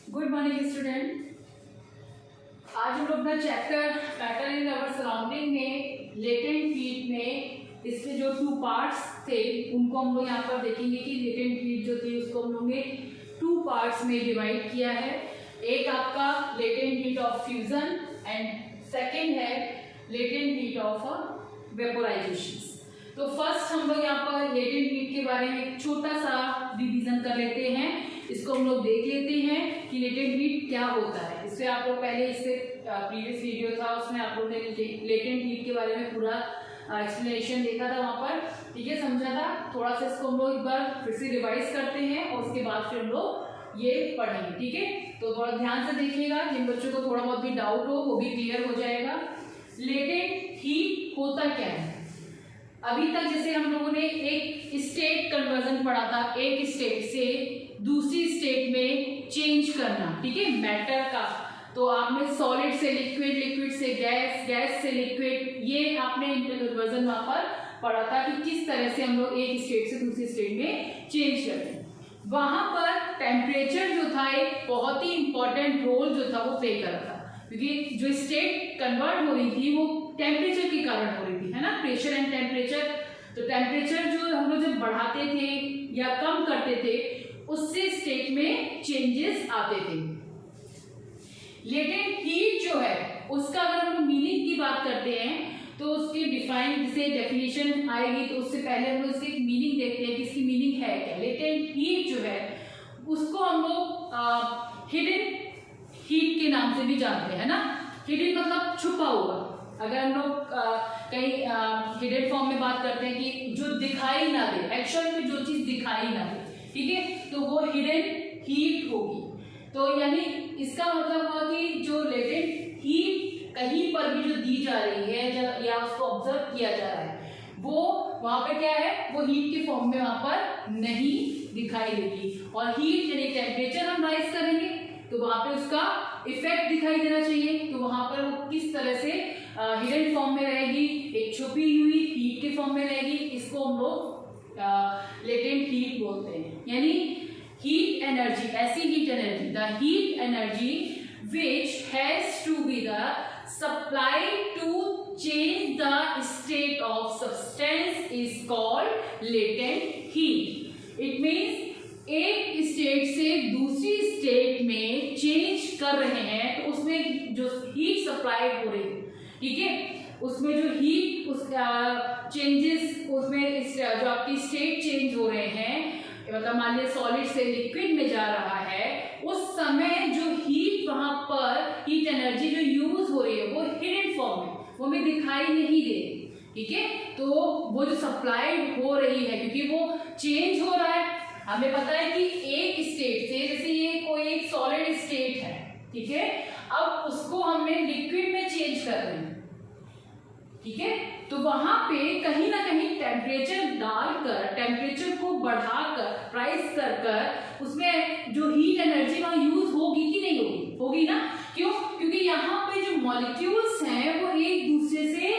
Good morning student. आज हम लोग अपना chapter matter in our surrounding में लेटेंट हीट में इसके जो 2 पार्ट्स थे उनको हम लोग यहाँ पर देखेंगे कि लेटेंट हीट जो थी उसको हम लोग ने 2 पार्ट्स में डिवाइड किया है। एक आपका latent heat of fusion and second है लेटेंट हीट ऑफ वेपोराइजेशन। तो फर्स्ट हम लोग यहाँ पर लेटेंट हीट के बारे में एक छोटा सा रिवीजन कर लेते हैं। इसको हम लोग देख लेते हैं कि लेटेंट हीट क्या होता है। इससे आप लोग पहले इससे प्रीवियस वीडियो था उसमें आप लोग ने लेटेंट हीट के बारे में पूरा एक्सप्लेनेशन देखा था वहाँ पर, ठीक है, समझा था। थोड़ा सा इसको हम लोग एक बार फिर से रिवाइज करते हैं और उसके बाद फिर हम लोग ये पढ़ेंगे, ठीक है। तो थोड़ा ध्यान से देखिएगा, जिन बच्चों को थोड़ा बहुत भी डाउट हो वो भी क्लियर हो जाएगा। लेटेंट हीट होता क्या है? अभी तक जैसे हम लोगों ने एक स्टेट कन्वर्जन पढ़ा था, एक स्टेट से दूसरी स्टेट में चेंज करना, ठीक है, मैटर का। तो आपने सॉलिड से लिक्विड, लिक्विड से गैस, गैस से लिक्विड, ये आपने कन्वर्जन वहां पर पढ़ा था कि किस तरह से हम लोग एक स्टेट से दूसरी स्टेट में चेंज करते हैं। वहां पर टेम्परेचर जो था एक बहुत ही इंपॉर्टेंट रोल जो था वो प्ले कर रहा था, क्योंकि जो स्टेट कन्वर्ट हो रही थी वो टेम्परेचर के कारण हो रही थी, है ना, प्रेशर एंड टेम्परेचर। तो टेम्परेचर जो हम लोग जब बढ़ाते थे या कम करते थे उससे स्टेट में चेंजेस आते थे। लेटेंट हीट जो है उसका अगर हम मीनिंग की बात करते हैं तो उसकी डिफाइन से डेफिनेशन आएगी, तो उससे पहले हम लोग इसकी मीनिंग देखते हैं कि इसकी मीनिंग है क्या। लेटेंट हीट जो है उसको हम लोग हिडन हीट के नाम से भी जानते हैं ना। हिडन मतलब छुपा हुआ। अगर हम लोग कहीं हिडन फॉर्म में बात करते हैं कि जो दिखाई ना दे, एक्चुअल में जो चीज दिखाई ना दे, ठीक है, तो वो हिडन हीट होगी। तो यानी इसका मतलब हुआ कि जो लेटेंट हीट कहीं पर भी जो दी जा रही है या उसको ऑब्जर्व किया जा रहा है वो वहां पे क्या है, वो हीट के फॉर्म में वहां पर नहीं दिखाई देगी। और हीट यानी टेम्परेचर हम राइज करेंगे तो वहां पे उसका इफेक्ट दिखाई देना चाहिए। तो वहां पर वो किस तरह से हिडन फॉर्म में रहेगी, एक छुपी हुई हीट के फॉर्म में रहेगी। इसको हम लोग लेटेंट हीट बोलते हैं। यानी हीट एनर्जी, ऐसी heat energy, the heat energy which has to be the supplied to change the state of substance is called latent heat. It means एक स्टेट से दूसरी स्टेट में चेंज कर रहे हैं तो उसमें जो हीट सप्लाइड हो रही है, ठीक है, उसमें जो हीट चेंजेस, उसमें जो आपकी स्टेट चेंज हो रहे हैं, मतलब मान लीजिए सॉलिड से लिक्विड में जा रहा है, उस समय जो हीट वहां पर हीट एनर्जी जो यूज हो रही है वो हिडन फॉर्म में, वो हमें दिखाई नहीं दे रही, ठीक है। तो वो जो सप्लाइड हो रही है क्योंकि वो चेंज हो रहा है। हमें पता है कि एक स्टेट से, जैसे ये कोई एक सॉलिड स्टेट है, ठीक है, अब उसको हमने लिक्विड में चेंज कर रहे हैं, ठीक है, तो वहां पे कहीं ना कहीं टेम्परेचर डालकर, टेम्परेचर को बढ़ाकर, राइज कर कर उसमें जो हीट एनर्जी वहां यूज होगी कि नहीं होगी? होगी ना। क्यों? क्योंकि यहाँ पे जो मॉलिक्यूल्स हैं वो एक दूसरे से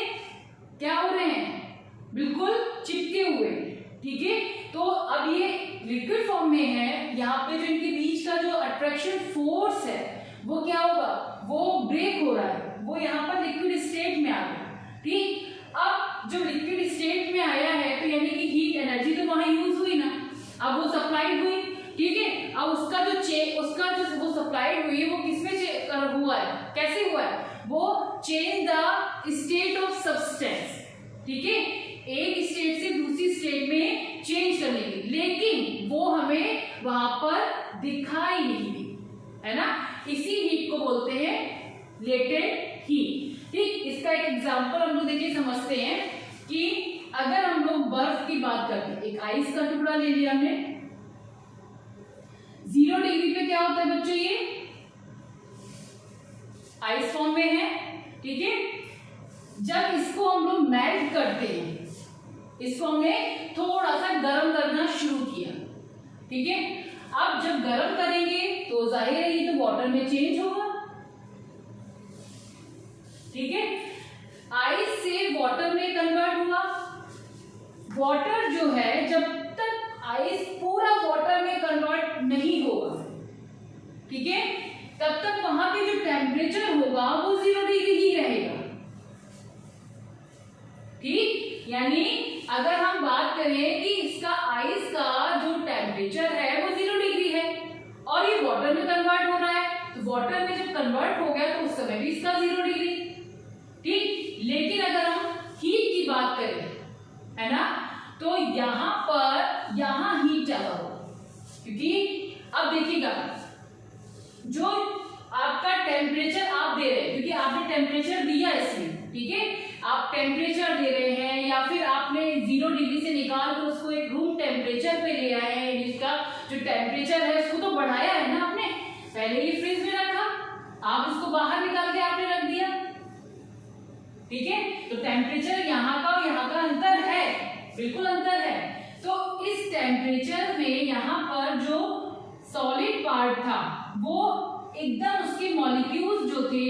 क्या हो रहे हैं, बिल्कुल चिपके हुए, ठीक है। तो अब ये लिक्विड फॉर्म में है, यहाँ पे जो इनके बीच का जो अट्रैक्शन फोर्स है वो क्या होगा, वो ब्रेक हो रहा है, वो यहाँ पर लिक्विड स्टेट में आ गया, ठीक। अब जो लिक्विड स्टेट में आया है तो यानी कि हीट एनर्जी तो वहां यूज हुई ना, अब वो सप्लाइड हुई, ठीक है। अब उसका जो वो सप्लाइड हुई वो किसमें हुआ है, कैसे हुआ है, वो change the state of substance, ठीक है, एक स्टेट से दूसरी स्टेट में चेंज करने की, लेकिन वो हमें वहां पर दिखाई नहीं दी, है ना। इसी हीट को बोलते हैं लेटेंट हीट, ठीक। इसका एक एग्जांपल हम लोग देखिए समझते हैं कि अगर हम लोग बर्फ की बात करते हैं, एक आइस का टुकड़ा ले लिया हमने, 0 डिग्री पे क्या होता है बच्चों, ये आइस फॉर्म में है, ठीक है। जब इसको हम लोग मेल्ट करते हैं, इसको हमने थोड़ा सा गर्म करना शुरू किया, ठीक है। अब जब गर्म करेंगे तो जाहिर है ये तो वाटर में चेंज होगा, ठीक है। आइस से वाटर में कन्वर्ट हुआ। वाटर जो है जब तक आइस पूरा वाटर में कन्वर्ट नहीं होगा, ठीक है, तब तक वहां पे जो टेम्परेचर होगा वो 0 डिग्री ही रहेगा। ठीक, यानी अगर हम बात करें कि इसका आइस का जो टेम्परेचर है वो 0 डिग्री है और ये वाटर में कन्वर्ट हो रहा है, तो वाटर में जब कन्वर्ट हो गया तो उस समय भी इसका 0 डिग्री। ठीक, लेकिन अगर हम हीट की बात करें, है ना, तो यहां पर यहां हीट ज्यादा होगा, क्योंकि अब देखिएगा जो आपका टेम्परेचर आप दे रहे हैं, क्योंकि आपने टेम्परेचर दिया इसमें, ठीक है, आप टेम्परेचर दे रहे हैं या फिर आपने 0 डिग्री से निकाल कर उसको एक रूम टेम्परेचर पे ले आए हैं, इसका जो टेम्परेचर है उसको तो बढ़ाया है ना आपने, पहले ही फ्रिज में रखा, आप उसको बाहर निकाल के आपने रख दिया। ठीक है, तो टेम्परेचर यहाँ का और यहाँ का अंतर है, बिल्कुल अंतर है। तो इस टेम्परेचर में यहाँ पर जो सॉलिड पार्ट था वो एकदम उसके मॉलिक्यूल्स जो थे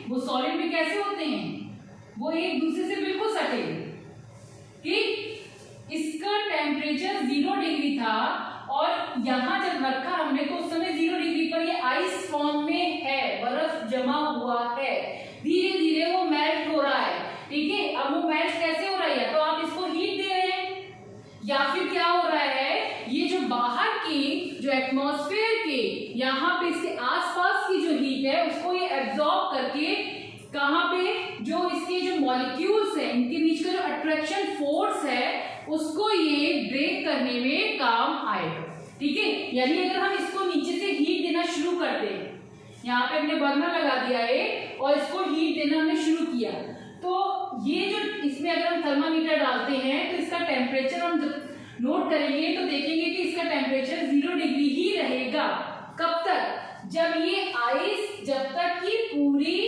वो सॉलिड में कैसे होते हैं, वो एक दूसरे से बिल्कुल सटे। ठीक, इसका टेम्परेचर 0 डिग्री था और यहाँ जब रखा हमने तो उस समय 0 डिग्री पर ये आइस फॉर्म में है, बर्फ जमा हुआ है, धीरे धीरे वो मेल्ट हो रहा है। ठीक है, अब वो मेल्ट कैसे हो रहा है, तो आप इसको हीट दे रहे हैं या फिर क्या हो रहा है, ये जो बाहर की जो एटमॉस्फेयर के यहाँ पे इसके आसपास की जो हीट है उसको ये एब्जॉर्ब करके कहाँ पे जो इसके जो मॉलिक्यूल्स है इनके बीच का जो अट्रैक्शन फोर्स है उसको ये ब्रेक करने में काम आएगा। ठीक है, यानी अगर हम इसको नीचे से हीट देना शुरू कर दें, यहाँ पे हमने बर्नर लगा दिया है और इसको हीट देना हमने शुरू किया, तो ये जो इसमें अगर हम थर्मामीटर डालते हैं तो इसका टेम्परेचर हम जब नोट करेंगे तो देखेंगे कि इसका टेम्परेचर 0 डिग्री ही रहेगा। कब तक, जब ये आइस जब तक कि पूरी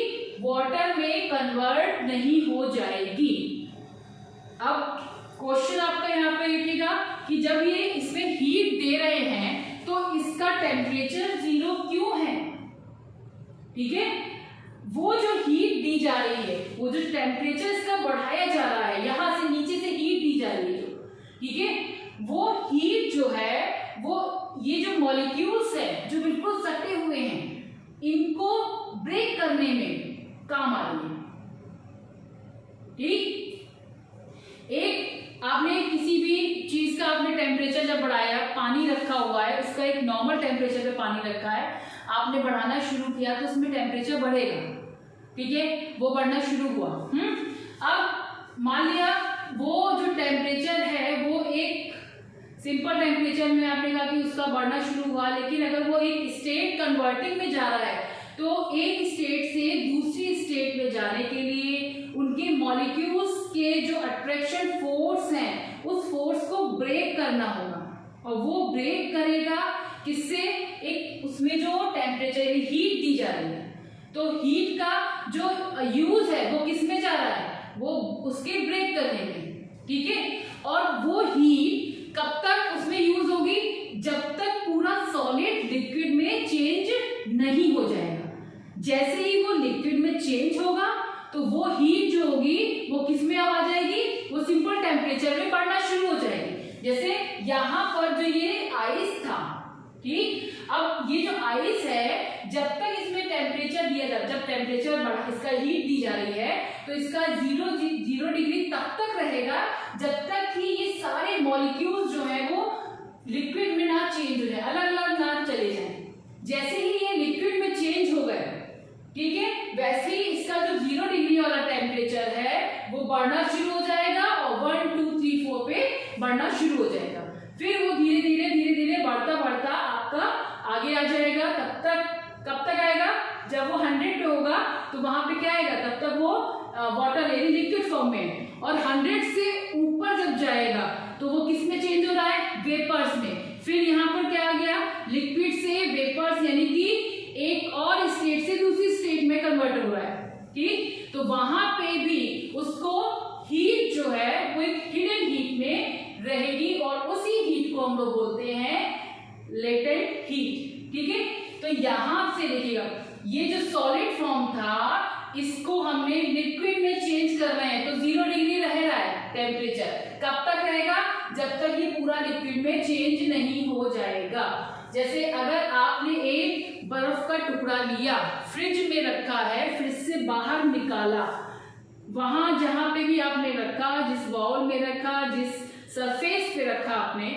वाटर में कन्वर्ट नहीं हो जाएगी। अब क्वेश्चन आपका यहाँ पे लिखिएगा कि जब ये इसमें हीट दे रहे हैं तो इसका टेम्परेचर 0 क्यों है। ठीक है, वो जो हीट दी जा रही है, वो जो टेम्परेचर इसका बढ़ाया जा रहा है, यहां से नीचे से हीट दी जा रही है, ठीक है, वो हीट जो है वो ये जो मॉलिक्यूल्स है जो बिल्कुल सटे हुए हैं इनको ब्रेक करने में काम आ रही है। ठीक, एक आपने किसी भी चीज का आपने टेम्परेचर जब बढ़ाया, पानी रखा हुआ है उसका एक नॉर्मल टेम्परेचर पे पानी रखा है, आपने बढ़ाना शुरू किया तो उसमें टेम्परेचर बढ़ेगा। ठीक है, वो बढ़ना शुरू हुआ। अब मान लिया वो जो टेम्परेचर है वो एक सिंपल टेम्परेचर में आपने कहा कि उसका बढ़ना शुरू हुआ, लेकिन अगर वो एक स्टेट कन्वर्टिंग में जा रहा है तो एक स्टेट से दूसरी स्टेट में जाने के लिए उनके मॉलिक्यूल्स के जो अट्रैक्शन फोर्स हैं उस फोर्स को ब्रेक करना होगा, और वो ब्रेक करेगा किससे, एक उसमें जो टेम्परेचर हीट दी जा रही है, तो हीट का जो यूज है वो किस में जा रहा है, वो उसके ब्रेक करने में। ठीक है, और वो हीट कब तक उसमें यूज होगी, जब तक पूरा सॉलिड लिक्विड में चेंज नहीं हो जाएगा। जैसे ही वो लिक्विड में चेंज होगा तो वो हीट जो होगी वो किस में अब आ जाएगी, वो सिंपल टेम्परेचर में बढ़ना शुरू हो जाएगी। जैसे यहाँ पर जो ये आइस था, ठीक, अब ये जो आइस है जब तक इसमें टेम्परेचर दिया जाए, जब टेम्परेचर बढ़ा इसका हीट दी जा रही है तो इसका 0 डिग्री तब तक रहेगा जब तक कि ये सारे मॉलिक्यूल्स जो है वो लिक्विड में ना चेंज हो जाए, अलग अलग ना चले जाए। जैसे ही ये लिक्विड में चेंज हो गए, ठीक है, वैसे ही इसका जो 0 डिग्री वाला टेम्परेचर है वो बढ़ना शुरू हो जाएगा और 1 2 3 4 पे बढ़ना शुरू हो जाएगा। फिर वो धीरे धीरे बढ़ता बढ़ता आपका आगे आ जाएगा। तब तक कब तक आएगा, जब वो 100 पे होगा तो वहां पे क्या आएगा, तब तक वो वाटर यानी लिक्विड फॉर्म में, और 100 से ऊपर जब जाएगा तो वो किस में चेंज हो रहा है, वेपर्स में। फिर यहाँ पर क्या आ गया, लिक्विड से वेपर्स यानी कि एक और स्टेट से दूसरी स्टेट में कन्वर्ट हो रहा है। ठीक, तो वहां पे भी उसको हीट जो है वो एक हिडन हीट में रहेगी और उसी हीट को हम लोग बोलते हैं लेटेंट हीट। ठीक है, तो यहां से देखिएगा ये जो सॉलिड फॉर्म था इसको हमने लिक्विड में चेंज कर रहे हैं तो 0 डिग्री रह रहा है टेम्परेचर। कब तक रहेगा, जब तक ये पूरा लिक्विड में चेंज नहीं हो जाएगा। जैसे अगर आपने एक बर्फ का टुकड़ा लिया, फ्रिज में रखा है, फ्रिज से बाहर निकाला, वहां जहां पे भी आपने रखा, जिस बाउल में रखा, जिस सरफेस पे रखा आपने,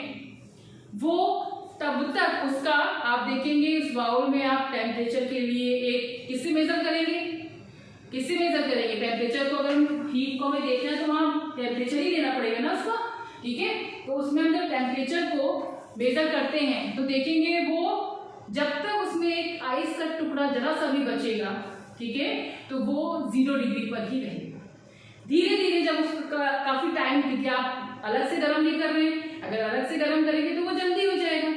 वो तब तक उसका आप देखेंगे उस बाउल में आप टेम्परेचर के लिए एक किससे मेजर करेंगे, किससे मेजर करेंगे टेम्परेचर को। अगर हीट को हमें देखना है तो वहां टेम्परेचर ही लेना पड़ेगा ना उसका, ठीक है। तो उसमें हम जब टेम्परेचर को मेजर करते हैं तो देखेंगे वो जब तक उसमें एक आइस का टुकड़ा जरा सा भी बचेगा, ठीक है, तो वो 0 डिग्री पर ही रहेगा। धीरे धीरे जब उसका काफी टाइम, क्योंकि आप अलग से गर्म नहीं कर रहे हैं, अगर अलग से गर्म करेंगे तो वो जल्दी हो जाएगा।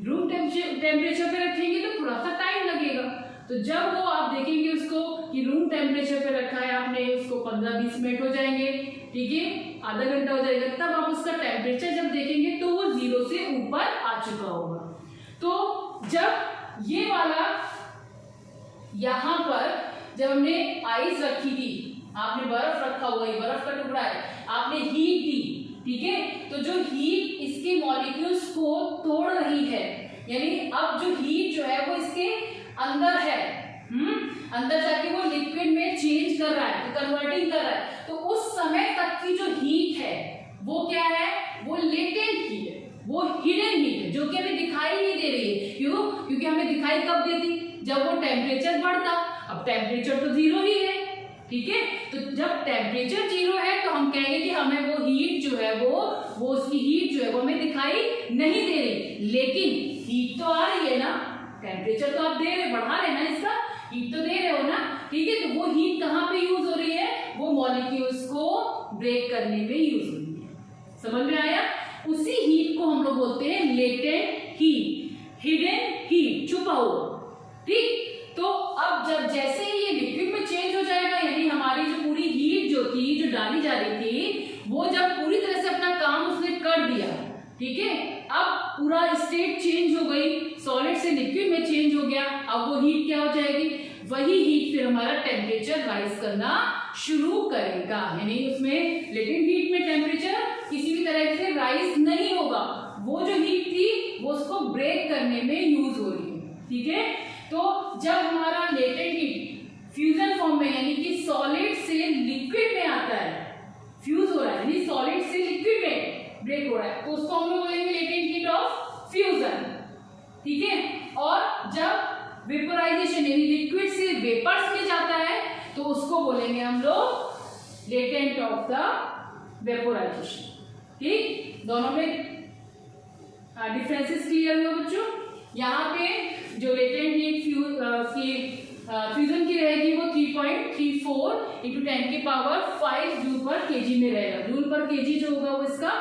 रूम टेम्परेचर पे रखेंगे तो थोड़ा सा टाइम लगेगा। तो जब वो आप देखेंगे उसको कि रूम टेम्परेचर पे रखा है आपने, उसको 15-20 मिनट हो जाएंगे, ठीक है, आधा घंटा हो जाएगा, तब आप उसका टेम्परेचर जब देखेंगे तो वो 0 से ऊपर आ चुका होगा। तो जब ये वाला यहाँ पर जब हमने आइस रखी थी, आपने बर्फ रखा हुआ है, बर्फ का टुकड़ा है, आपने हीट दी, ठीक है, तो जो हीट इसके मॉलिक्यूल्स को तोड़ रही है, यानी अब जो हीट जो है वो इसके अंदर है, अंदर जाके वो लिक्विड में चेंज कर रहा है, तो कन्वर्टिंग कर रहा है। तो उस समय तक की जो हीट है वो क्या है, वो लेटेंट हीट है, वो हिडन हीट है, जो कि हमें दिखाई नहीं दे रही है। क्यों? क्योंकि हमें दिखाई कब देती, जब वो टेम्परेचर बढ़ता। अब टेम्परेचर तो 0 ही है, ठीक है, तो जब टेम्परेचर 0 है तो हम कहेंगे कि हमें वो हीट जो है वो उसकी हीट जो है वो हमें दिखाई नहीं दे रही, लेकिन हीट तो आ रही है ना, टेम्परेचर तो आप दे रहे, बढ़ा रहे ना, इसका हीट तो दे रहे हो ना, ठीक है। तो वो हीट कहाँ पे यूज हो रही है, वो मॉलिक्यूल्स को ब्रेक करने में यूज हो रही है। समझ में आया? उसी हीट को हम लोग बोलते हैं लेटेंट हीट, हिडन हीट, छुपा हुआ, ठीक। तो अब जब जैसे ही ये लिक्विड में चेंज हो जाएगा, यानी हमारी जो पूरी हीट जो थी, जो डाली जा रही थी, वो जब पूरी तरह से अपना काम उसने कर दिया, ठीक है, अब पूरा स्टेट चेंज हो गई, सॉलिड से लिक्विड में चेंज हो गया। अब वो हीट क्या हो जाएगी, वही हीट फिर हमारा टेम्परेचर राइज करना शुरू करेगा, यानी उसमें लेटेंट हीट में टेम्परेचर किसी भी तरह से राइज नहीं होगा, वो जो हीट थी वो उसको ब्रेक करने में यूज हो रही है, ठीक है। तो जब हमारा लेटेंट हीट फ्यूजन फॉर्म में, यानी कि सॉलिड से लिक्विड में आता है, फ्यूज हो रहा है, यानी सॉलिड से लिक्विड में ब्रेक हो रहा है, तो उसको हम लोग बोलेंगे लेटेंट हीट ऑफ फ्यूजन, ठीक है। और जब वेपोराइजेशन यानी लिक्विड से वेपर्स में जाता है तो उसको बोलेंगे हम लोग लेटेंट ऑफ द वेपोराइजेशन, ठीक। दोनों में डिफरेंसेस क्लियर हुआ बच्चों। यहाँ पे जो लेटेंट हीट फ्यूजन की रहेगी वो 3.34 × 10⁵ जूल पर केजी में रहेगा। जूल पर केजी जो होगा वो इसका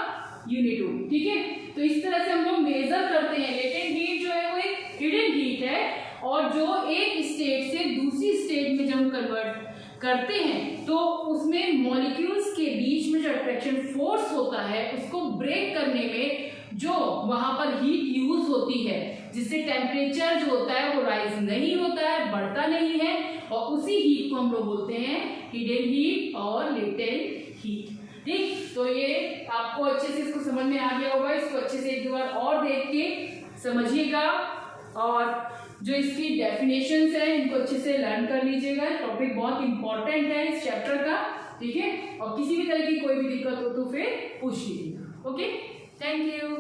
यूनिट होगी, ठीक है। तो इस तरह से हम लोग मेजर करते हैं। लेटेंट हीट जो है वो एक हिडन हीट है, और जो एक स्टेट से दूसरी स्टेट में जब हम कन्वर्ट करते हैं तो उसमें मॉलिक्यूल्स के बीच में जो अट्रैक्शन फोर्स होता है उसको ब्रेक करने में जो वहां पर हीट यूज होती है, जिससे टेम्परेचर जो होता है वो राइज नहीं होता है, बढ़ता नहीं है, और उसी हीट को हम लोग बोलते हैं हिडन हीट और लेटेंट हीट, ठीक। तो ये आपको अच्छे से इसको समझ में आ गया होगा। इसको अच्छे से एक दो बार और देख के समझिएगा, और जो इसकी डेफिनेशंस है इनको अच्छे से लर्न कर लीजिएगा। टॉपिक बहुत इंपॉर्टेंट है इस चैप्टर का, ठीक है। और किसी भी तरह की कोई भी दिक्कत हो तो फिर पूछ लीजिएगा। Okay, thank you.